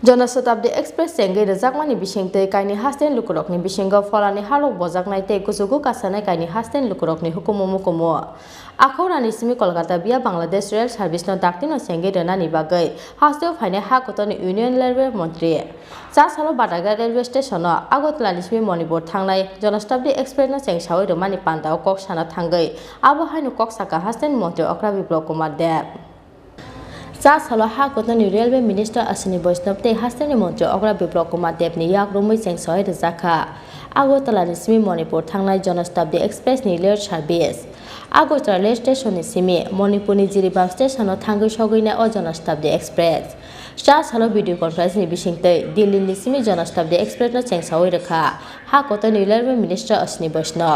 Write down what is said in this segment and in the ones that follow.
Janshatabdi express सेंगे रजाकमानी बिशिंगते काइनी हास्टेन लुकुरकनी Bishing फलानी हालक बजाकनाइते गुजुगु कासानाय काइनी हास्टेन लुकुरकनी हुकुमु मुकुमु आखौरानि सिमी कलकाता बिया बांग्लादेश रेल सार्भिस नो दाक्तिनो सेंगे रनानि बागै हास्टेल फाइने हाकतनि यूनियन रेलवे मंत्री चा सालो बाटागा रेलवे स्टेशन आगरतलानि सिमी मणिपुर थांनाय जनशताब्दी एक्सप्रेस नो सेंसावै रमानि पान्दाव कक साना थांगै आबो हायनो कक साका हास्टेन मंत्री अक्रा बिप्लव कुमार देव चा सालो हाकतनि रेलवे मिनिस्टर अश्विनी वैष्णव ते हास्टेलनि मंत्री अग्रा बिप्लव कुमार देवनि याग्रुमै सेंसावै रजाखा आगरतलानि सिमी मणिपुर थांनाय जनशताब्दी एक्सप्रेसनि रेल सार्भिस आगरतला रेल स्टेशननि सिमी मणिपुरनि जिरिबाम स्टेशनाव थांगै सौगैनाय अ जनशताब्दी एक्सप्रेस चा सालो भिडिअ कन्फारेन्सनि बिसिंतै दिल्लीनि सिमी जनशताब्दी एक्सप्रेसनो सेंसावै रखा हाकतनि रेलवे मिनिस्टर अश्विनी वैष्णव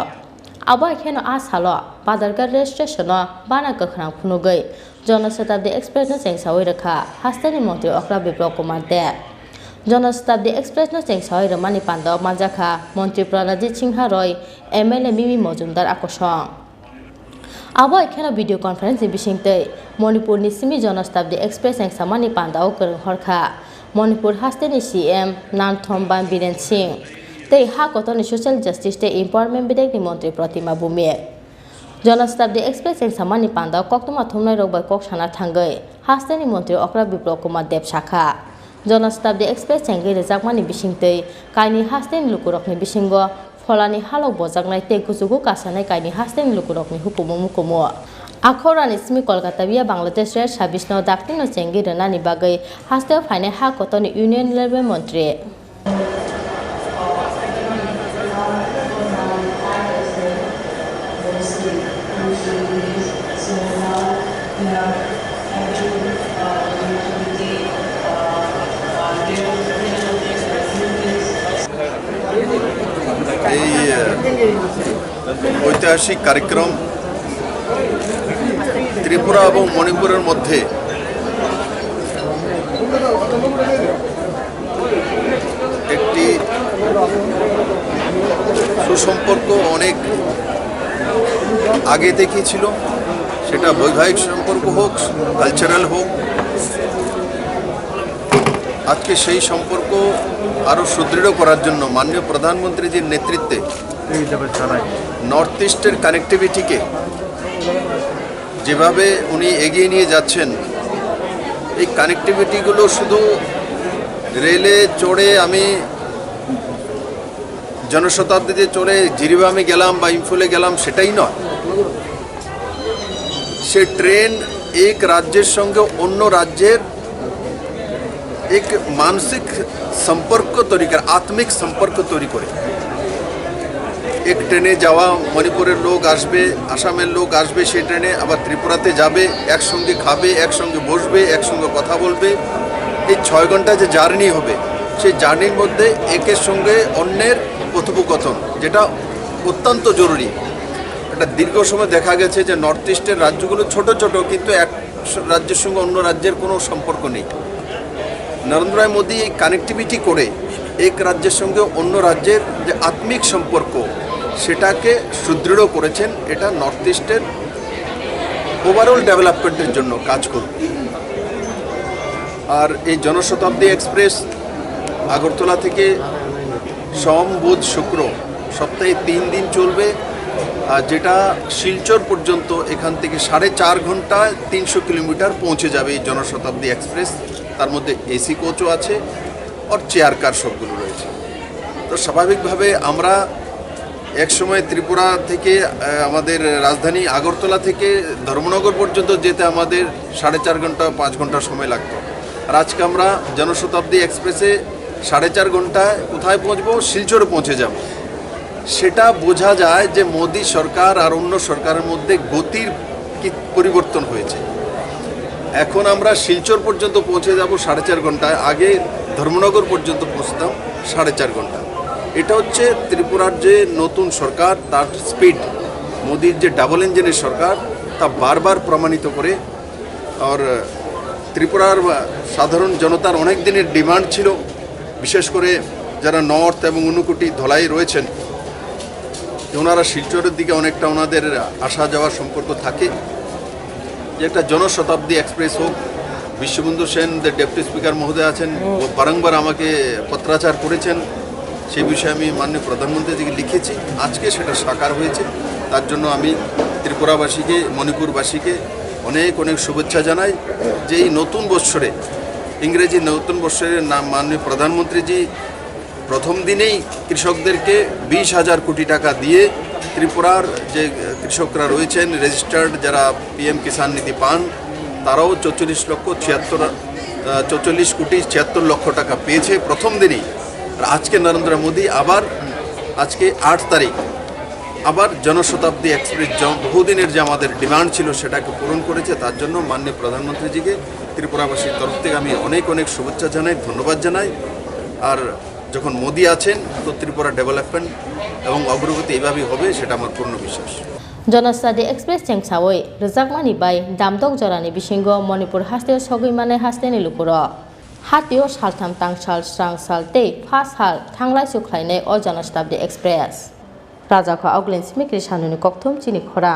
आबो खेनो आ सालो बादारगार रेल स्टेशन बाना गखरां फुनुगै जनशताब्दी एक्सप्रेसनो सेंसावै रखा हास्टेलनि मंत्री अक्रा बिप्लव कुमार देव जनशताब्दी एक्सप्रेसनो सेंसावै रमानि पान्दाव मानजाखा मंत्री प्रणजीत सिंह रॉय एमएलए मिमी मजुमदार आकर्षण आबो खेनो भिडिअ कन्फारेन्सनि बिसिंतै मणिपुरनि सिमी जनशताब्दी एक्सप्रेस सेंसामानि पान्दाव गोरों हरखा मणिपुर हास्टेलनि सीएम नानथम बीरेन सिंह तै हाकतनि सोशल जस्टिस ते एम्पावरमेन्ट बिदेकनि मंत्री प्रतिमा बुमे जनशताब्दी एक्सप्रेस सेंसामानि पान्दाव कक्तमा थुमनाय रौबाय कक साना थांगै हास्टेलनि मंत्री अक्रा बिप्लव कुमार देव साखा जनशताब्दी एक्सप्रेस सेंगै रजाकमानि बिसिंतै काइनि हास्टेलनि लुकुरकनि बिसिंग फलानि हालक बजाकनाय ते गुजुगु कासानाय काइनि हास्टेलनि लुकुरकनि हुकुमु मुकुमु आखौरानि सिमी कलकाता बिया बांग्लादेश रेल सार्भिस नो दाक्तिनो सेंगै रनानि बागै हास्टेल फाइने हाकतनि यूनियन रेलवे मंत्री ঐতিহাসিক कार्यक्रम त्रिपुरा और मणिपुरेर मध्य एक सुसम्पर्क अनेक आगे देखी छिलो सेटा वैवाहिक सम्पर्क होक कल्चाराल होक आज के सेई सम्पर्क आरो सुदृढ़ करार जन्य माननीय प्रधानमंत्री जी नेतृत्वे नर्थ ईस्टर कानेक्टिविटी के जेभावे उनी एगिए निये जाच्छेन এই কানেক্টিভিটিগুলো শুধু রেলে চড়ে আমি জনশতাব্দীতে চড়ে জিরিবামে গেলাম বা ইম্ফলে গেলাম সেটাই নয় সে ট্রেন এক রাজ্যের সঙ্গে অন্য রাজ্যের एक मानसिक सम्पर्क तैरी कर आत्मिक सम्पर्क तैरी करे एक ट्रेने जावा मणिपुरेर लोक आसबे आसामेर लोक आसबे सेई ट्रेने आबार त्रिपुराते जाबे एकसंगे खाबे एकसंगे बसबे एकसंगे कथा बोलबे এই 6 घंटा যে জার্নি হবে সেই জার্নির মধ্যে একের সঙ্গে অন্যের কথোপকথন যেটা অত্যন্ত জরুরি একটা দীর্ঘ সময় দেখা গেছে যে নর্থ ইস্টের রাজ্যগুলো ছোট ছোট কিন্তু এক রাজ্যের সঙ্গে অন্য রাজ্যের কোনো সম্পর্ক নেই नरेंद्र भाई मोदी कानेक्टिविटी करे एक राज्य संगे अन्य राज्येर जे आत्मिक सम्पर्क सेटाके सुदृढ़ करेछेन एटा नर्थ ईस्टेर ओभारअल डेवलपमेंटेर जन्य काज करबे और এই जनशताब्दी एक्सप्रेस आगरतला থেকে सोम बुध शुक्र सप्ताहे 3 दिन चलবে আর যেটা শিলচর পর্যন্ত এখান থেকে 4.5 ঘন্টায় 300 কিলোমিটার পৌঁছে যাবে এই जनशताब्दी एक्सप्रेस তার মধ্যে এসি কোচও আছে আর চেয়ার কার সবগুলো রয়েছে তো স্বাভাবিকভাবে আমরা এক সময় ত্রিপুরা থেকে আমাদের রাজধানী আগরতলা থেকে ধর্মনগর পর্যন্ত যেতে আমাদের 4.5 ঘন্টা 5 ঘন্টা সময় লাগতো আর আজকে আমরা जनशताब्दी एक्सप्रेসে 4.5 ঘন্টায় কোথায় পৌঁছবো শিলচরে পৌঁছে যাব সেটা বোঝা যায় যে মোদি সরকার আর অন্য সরকারের মধ্যে গতির কি পরিবর্তন হয়েছে এখন আমরা শিলচর পর্যন্ত পৌঁছে যাব 4.5 ঘন্টায় আগে ধর্মনগর পর্যন্ত পৌঁছতাম 4.5 ঘন্টা এটা হচ্ছে ত্রিপুরার যে নতুন সরকার তার স্পিড মোদির যে ডাবল ইঞ্জিনের সরকার তা বারবার প্রমাণিত করে আর ত্রিপুরার সাধারণ জনতার অনেক দিনের ডিমান্ড ছিল বিশেষ করে যারা নর্থ এবং ঊনকোটি ধলাই রয়েছেন ওনারা শিলচরের দিকে অনেকটা ওনাদের আসা যাওয়ার সম্পর্ক থাকে যে একটা जनशताब्दी एक्सप्रेस হোক বিশ্ববন্ধু সেন ডেপুটি স্পিকার মহোদয় আছেন, বারংবার আমাকে পত্রাচার করেছেন। সেই বিষয়ে আমি মাননীয় প্রধানমন্ত্রীজিকে লিখেছি, আজকে সেটা সাকার হয়েছে। তার জন্য আমি ত্রিপুরাবাসীকে, মণিপুরবাসীকে অনেক অনেক শুভেচ্ছা জানাই যে এই নতুন বৎসরে, ইংরেজি নতুন বৎসরের নাম মাননীয় প্রধানমন্ত্রীজি প্রথম দিনেই কৃষকদেরকে 20,000 কোটি টাকা দিয়ে ত্রিপুরার যে কৃষকরা রয়েছেন রেজিস্টার্ড, যারা PM কিষাণ নিধি পান, তারাও 44 কোটি 76 লক্ষ টাকা পেয়েছে প্রথম দিনেই। আর আজকে নরেন্দ্র মোদী আবার আজকে 8 তারিখ আবার জনশতাব্দী এক্সপ্রেস বহুদিনের যে আমাদের ডিমান্ড ছিল সেটাকে পূরণ করেছে। তার জন্য মাননীয় প্রধানমন্ত্রীজিকে ত্রিপুরাবাসীর তরফ থেকে আমি অনেক অনেক শুভেচ্ছা জানাই, ধন্যবাদ জানাই। আর যখন মোদী আছেন তো ত্রিপুরা ডেভেলপমেন্ট এবং অগ্রগতি এইভাবেই হবে, সেটা আমার পূর্ণ বিশ্বাস। জনস্টাডি এক্সপ্রেস চেংসাওই রজাকমানি বাই দামদক জরানি বিশিঙ্গ মণিপুর হাস্তেও সগৈমানে হাস্তেনি লুকুর হাতিও সালথাম তাংসাল স্রাংসাল তে ফাস হাল থাংলাই সুখ্লাইনে অ জনস্টাডি এক্সপ্রেস রাজাখা অগ্লেন সিমিক্রি সানুনি ককথুম চিনি খরা।